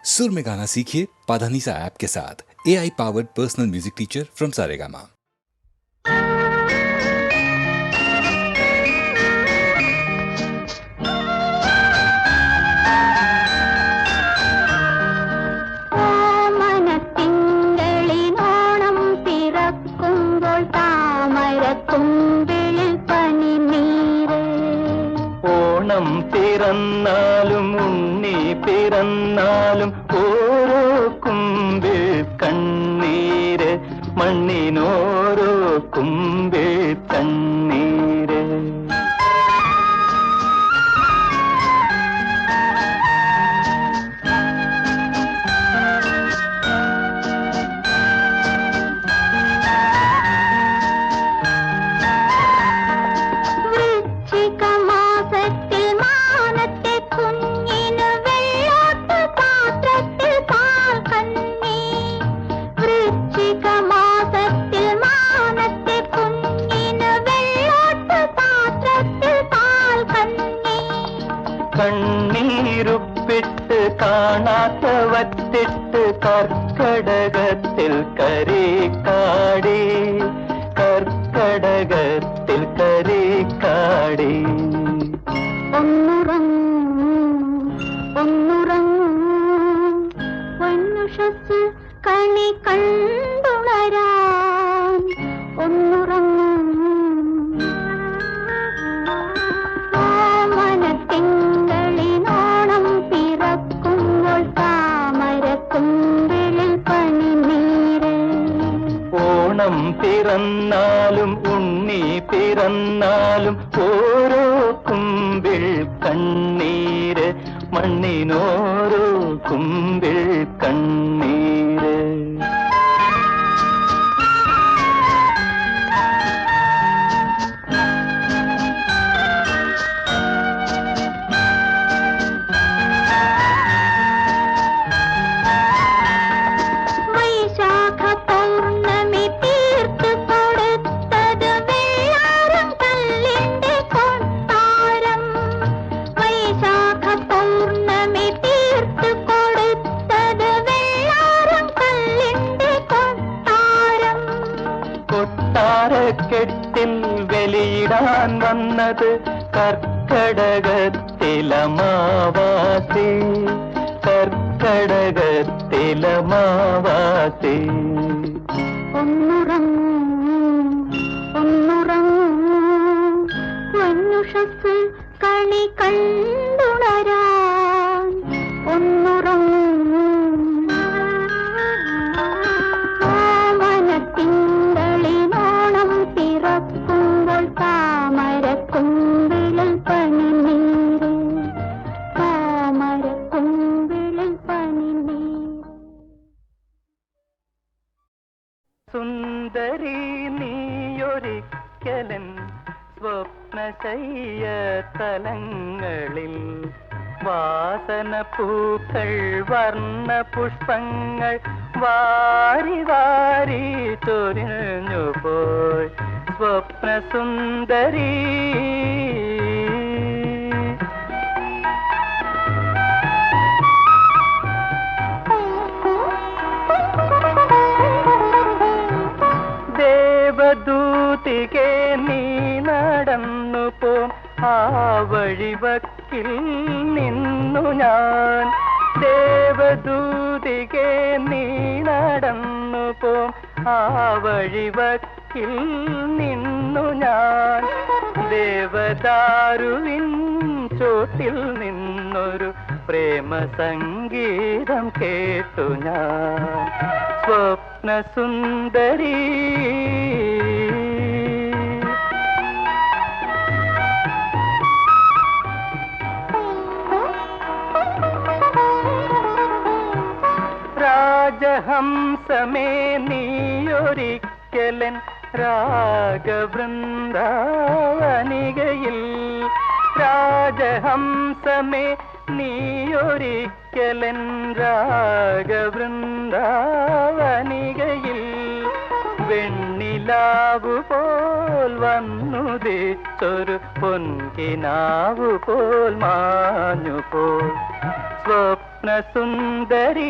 सुर में गाना सीखिए पाधानीसा ऐप के साथ। AI powered personal music teacher from Saregama. Onam പിറന്നാലും ഉണ്ണി പിറന്നാലും ഓരോ കുമ്പിൽ കണ്ണീര്, മണ്ണിനോരോ കുമ്പിൽ കണ്ണീര്. കണ്ണീരുപ്പിട്ട് കാണാത്തവറ്റിട്ട് കർക്കടകത്തിൽ കരേക്കാടി, കർക്കടകത്തിൽ കരേക്കാടി. ഒന്നുറങ്ങുഷസ് കണി കണ്ടുണരാൻ ഒന്നുറങ്ങും. ഓണം പിറന്നാലും ഉണ്ണി പിറന്നാലും ഓരോ കുമ്പിൽ കണ്ണീര്, മണ്ണിനോരോ കുമ്പിൽ കണ്ണീര്. കൊട്ടാരക്കെട്ടിൽ വെളിയിടാൻ വന്നത് കർക്കടകത്തിലമാവാസി, കർക്കടകത്തിലമാവാസി. ഒന്നുറങ്ങുഷസ് കണി കണ്ടുണരാൻ ഒന്നുറങ്ങും. ഓമനത്തിങ്കളിനോണം പിറക്കുമ്പോൾ താമരക്കുമ്പിളിൽ പനിനീര്, താമരക്കുമ്പിളിൽ പനിനീര്. സുന്ദരി നീയൊരിക്കലൻ സ്വപ്നശയ്യ തലങ്ങളിൽ വാസന പൂക്കൾ വർണ്ണ പുഷ്പങ്ങൾ വാരി വാരി ചൊരിഞ്ഞു പോയി സ്വപ്നസുന്ദരി. ദേവദൂതികെ നീ നടന്നു പോം ആ വഴിവക്കിൽ നിന്നു ഞാൻ. ദേവദൂതികെ നീ നടന്നു പോം ആ വഴിവക്കിൽ നിന്നു ഞാൻ. ദേവദാരുവിൻ ചോട്ടിൽ നിന്നൊരു പ്രേമ സംഗീതം കേട്ടു ഞാൻ സ്വപ്നസുന്ദരി. രാജഹംസമേ നീയൊരിക്കലൻ രാഗവൃന്ദാവനികയിൽ, രാജഹംസമേ നീയൊരിക്കലൻ രാഗവൃന്ദാവനികയിൽ വെണ്ണിലാവു പോൽ വന്നുദിച്ചൊരു പൊൻകിനാവു പോൽ മാഞ്ഞു പോൽ സ്വപ്ന സ്വപ്നസുന്ദരി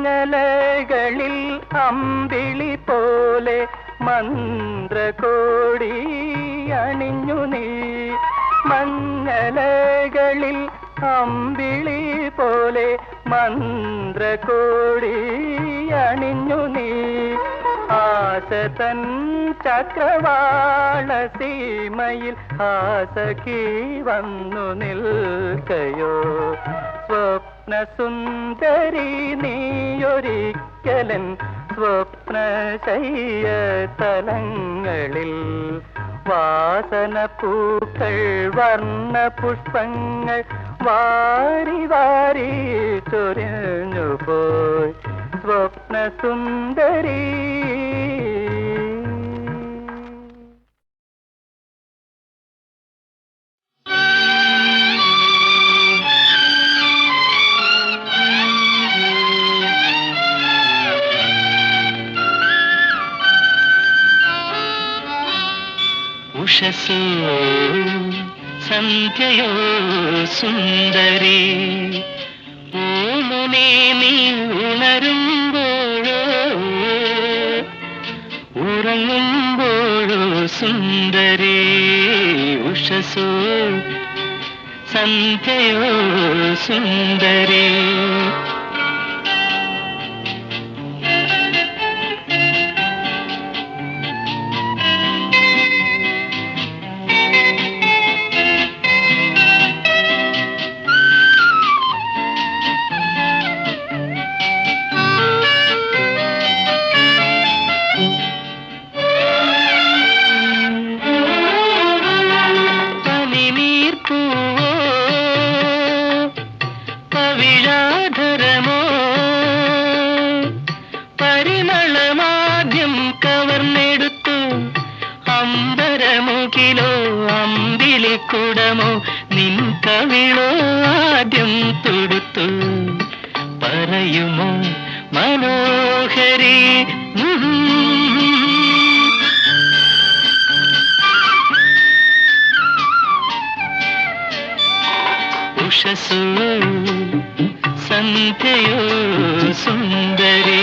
മഞ്ഞലകളിൽ അമ്പിളി പോലെ മന്ത്രകോടി അണിഞ്ഞു നീ മഞ്ഞലകളിൽ അമ്പിളി പോലെ മന്ത്രകോടി അണിഞ്ഞു നീ ആശതൻ ചക്രവാള സീമയിൽ ആസഖി വന്നു നിൽക്കയോ സ്വപ്നസുന്ദരി നീയൊരിക്കലൻ സ്വപ്നശയ്യ തലങ്ങളിൽ വാസനപ്പൂക്കൾ വർണ്ണ പുഷ്പങ്ങൾ വാരി വാരി ചൊരിഞ്ഞു പോയി സ്വപ്നസുന്ദരി ഉഷസോ സന്ധ്യയോ സുന്ദരി ഓമനെ നീ ഉണരുമ്പോഴോ ഉറങ്ങുമ്പോഴോ സുന്ദരി ഉഷസോ സന്ധ്യയോ സുന്ദരി കുടമോ നിൻ കവിളോ ആദ്യം തൊടുത്തു പറയുമോ മനോഹരി ഉഷസോ സന്ധ്യയോ സുന്ദരി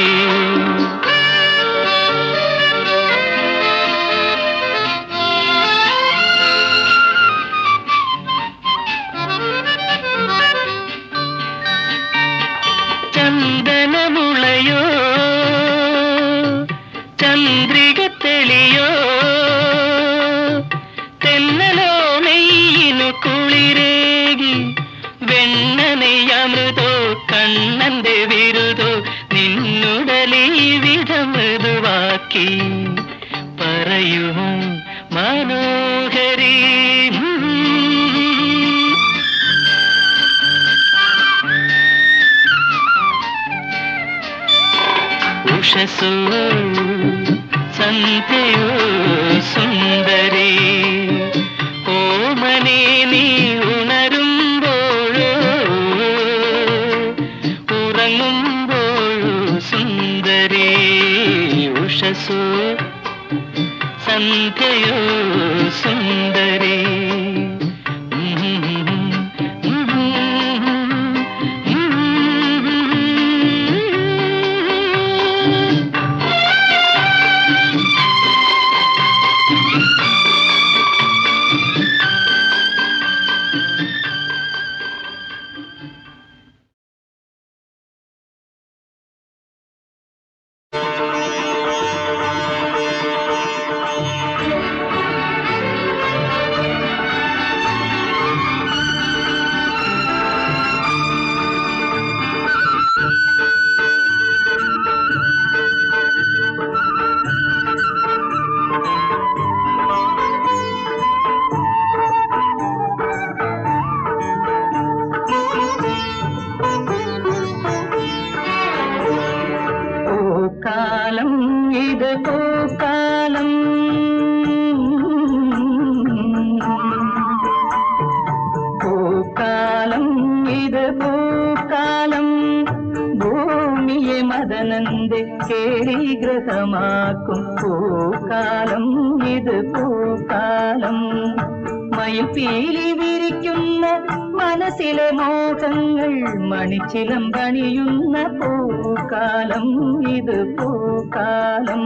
ചന്ദനമുളയോ ചന്ദ്രിക തെളിയോ തെന്നലോ നെയ്യിനു കുളിരേകി വെണ്ണനെയമൃതോ കണ്ണന്റെ വിരുദോ നിന്നുടലീ വിധം മൃദുവാക്കി പറയുമോ മനോഹരി ഉഷസോ സന്ധ്യയോ സുന്ദരി ഓമനെ നീ ഉണരുമ്പോഴോ ഉറങ്ങുമ്പോഴോ സുന്ദരി ഉഷസോ സന്ധ്യയോ സുന്ദരി പൂക്കാലം ഇത് പൂക്കാലം ഭൂമിയെ മദനന്ദ മദനന്റെ കേളിഗ്രഹമാക്കും പൂക്കാലം ഇത് പൂക്കാലം. മയിൽപീലി വിരിക്കുന്ന മനസ്സിലെ മോഹങ്ങൾ മണിച്ചിലമ്പണിയുന്ന പൂക്കാലം ഇത് പൂക്കാലം.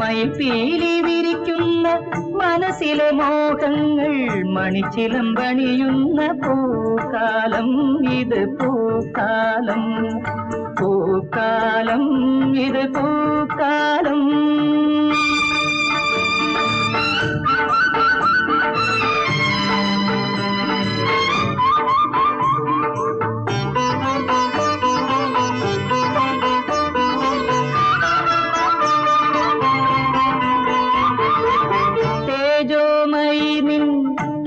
മയിൽപീലി വിരിക്കുന്ന മനസ്സിലെ മോഹങ്ങൾ മണിച്ചിലമ്പണിയുന്ന പൂക്കാലം ഇത് പൂക്കാലം. പൂക്കാലം ഇത് പൂക്കാലം.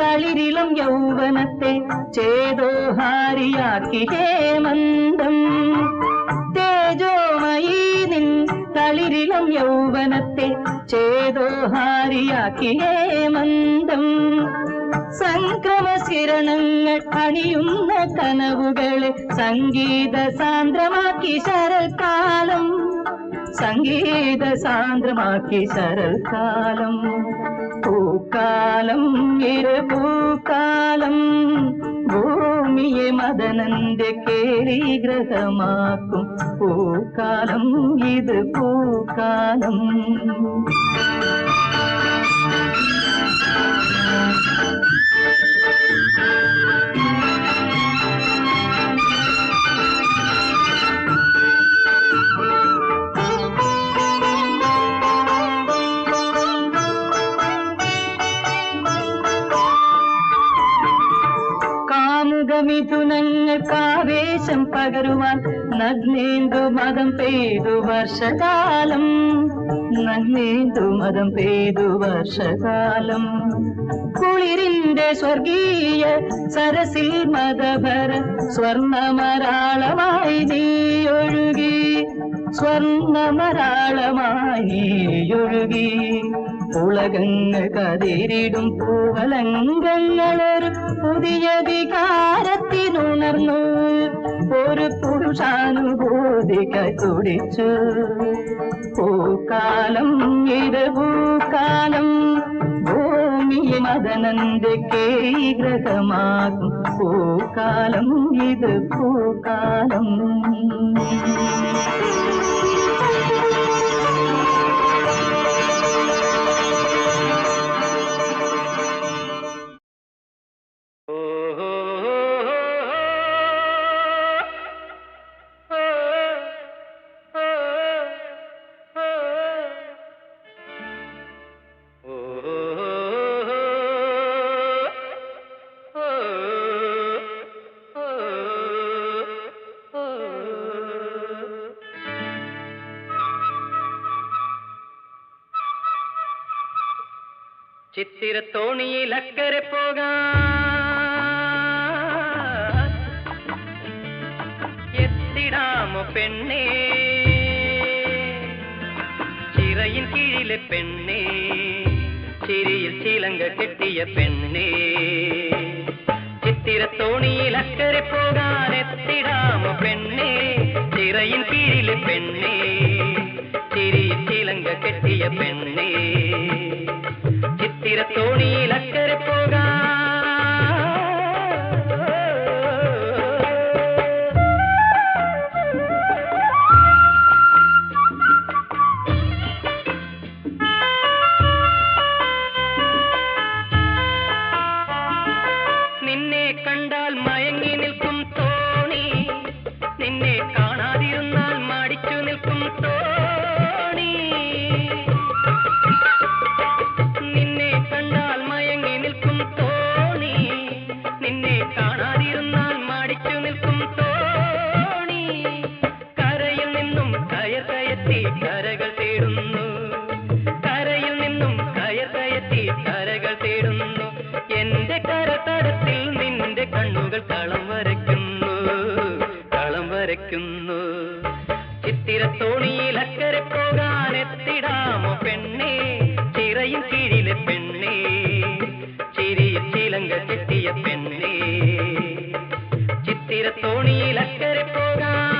തളിരിളം യൗവനത്തെ ചേതോഹാരിയാക്കി ഹേമന്തം. തേജോമയീ നിൻ തളിരിളം യൗവനത്തെ ചേതോഹാരിയാക്കി ഹേമന്തം. സംക്രമശിരണങ്ങൾ അണിയുന്ന കനവുകളെ സംഗീത സാന്ദ്രമാക്കി ശരൽക്കാലം. സംഗീത സാന്ദ്രമാക്കി ശരൽക്കാലം. പൂക്കാലം ഇരു പൂക്കാലം. ഭൂമിയെ മദനന്റെ കേളിഗ്രഹമാക്കും പൂക്കാലം ഇത് പൂക്കാലം. മിഥുനങ്ങൾക്കാവേശം പകരുവാൻ നഗ്നേന്ദു മതം പെയ്തു വർഷകാലം. നഗ്നേന്ദു മതം പെയ്തു വർഷകാലം. കുളിരിന്റെ സ്വർഗീയ സരസിൽ മതഭര സ്വർണമരാളമായി നീയൊഴുകി. സ്വർണമരാളമായി നീയൊഴുകി. ഉലകങ്ങൾ കതിരിടും പൂവലങ്കങ്ങളൊരു പുതിയ വികാരത്തിനുണർന്നു. ഒരു പുരുഷാനുഭൂതി തുടിച്ചു. പൂക്കാലം ഇത് പൂക്കാലം. ഭൂമിയെ മദനന്റെ കേളിഗ്രഹമാകും പൂക്കാലം ഇത് പൂക്കാലം. ചിത്തിരത്തോണിയിൽ അക്കരെ പോകാൻ എത്തിടാമോ പെണ്ണേ. ചിറയിൽ കീഴിലെ പെണ്ണേ. ചിരിയിൽ ചിലങ്ക കെട്ടിയ പെണ്ണേ. ചിത്തിരത്തോണിയിൽ അക്കരെ പോകാൻ എത്തിടാമോ പെണ്ണേ. ചിറയിൽ കീഴിലെ പെണ്ണേ. ചിരിയിൽ ചിലങ്ക കെട്ടിയ പെണ്ണേ. ചിത്തിരത്തോണിയിൽ അക്കരെ പോകാൻ നിന്നെ കണ്ടാൽ മയങ്ങി നിൽക്കും തോണി. നിന്നെ കാണാതിരുന്നാൽ മടിച്ചു നിൽക്കും തോണി. നിന്നെ കണ്ടാൽ മയങ്ങി നിൽക്കും തോണി. നിന്നെ കാണാതിരുന്നാൽ മടിച്ചു നിൽക്കും തോണി. കരയിൽ നിന്നും കയർ കയറ്റി കരകൾ തേടുന്നു. കരയിൽ നിന്നും കയർ കയറ്റി കരകൾ തേടുന്നു. എന്റെ കരതടത്തിൽ നിന്റെ കണ്ണുകൾ കളം വരയ്ക്കുന്നു. കളം വരയ്ക്കുന്നു. ചിത്തിരത്തോണിയിൽ അക്കരെ പോകാൻ എത്തിടാമോ പെണ്ണേ. ചിറയിൽ കീഴിലെ പെണ്ണേ. ചിരിയിൽ ചിലങ്ക കെട്ടിയ പെണ്ണേ. ചിത്തിരത്തോണിയിൽ അക്കരെ പോകാൻ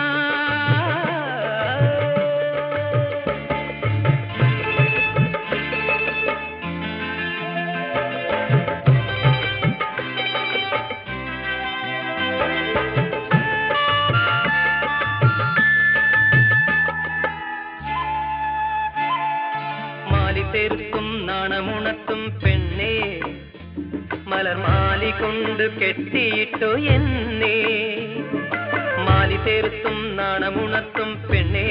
മലർമാലി കൊണ്ട് കെട്ടിയിട്ടോ എന്നെ മാലി തീർത്തും നാണമുണർത്തും പെണ്ണേ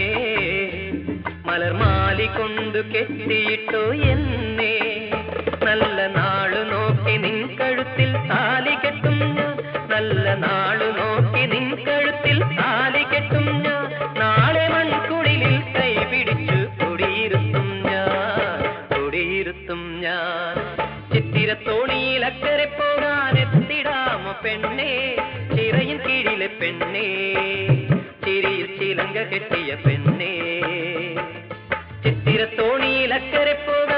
മലർമാലി കൊണ്ട് കെട്ടിയിട്ടോ എന്നെ നല്ല നാളു നോക്കി നിൻ കഴുത്തിൽ താലി കെട്ടും ഞാൻ നല്ല നാളു നോക്കി നിൻ കഴുത്തിൽ താലി കെട്ടും ഞാൻ നാളെ മൺകുടിലിൽ കൈ പിടിച്ചു കൊടിയിരുത്തും ഞാൻ ചിത്തിരത്തോണിയിൽ അക്കരെ പോകാൻ എത്തിടാമോ പെണ്ണേ ചിറയിൻ കീഴിലെ പെണ്ണേ ചിരിയിൽ ചിലങ്ക കെട്ടിയ പെണ്ണേ ചിത്തിരത്തോണിയിൽ അക്കരെ പോകാൻ